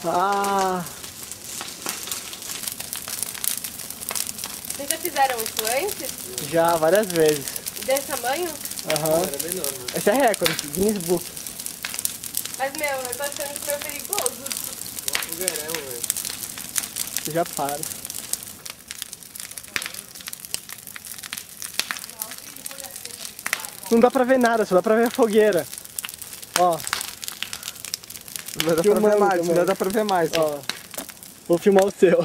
Ah! Vocês já fizeram isso antes? Já, várias vezes. Desse tamanho? Aham. Era menor, né? Esse é recorde, Guinness Book. Mas, meu, eu tô achando isso meio perigoso. Uma fogueirão, velho. Você já para. Não dá pra ver nada, só dá pra ver a fogueira. Ó. Não dá pra ver mais, não dá pra ver mais. Ó. Vou filmar o seu.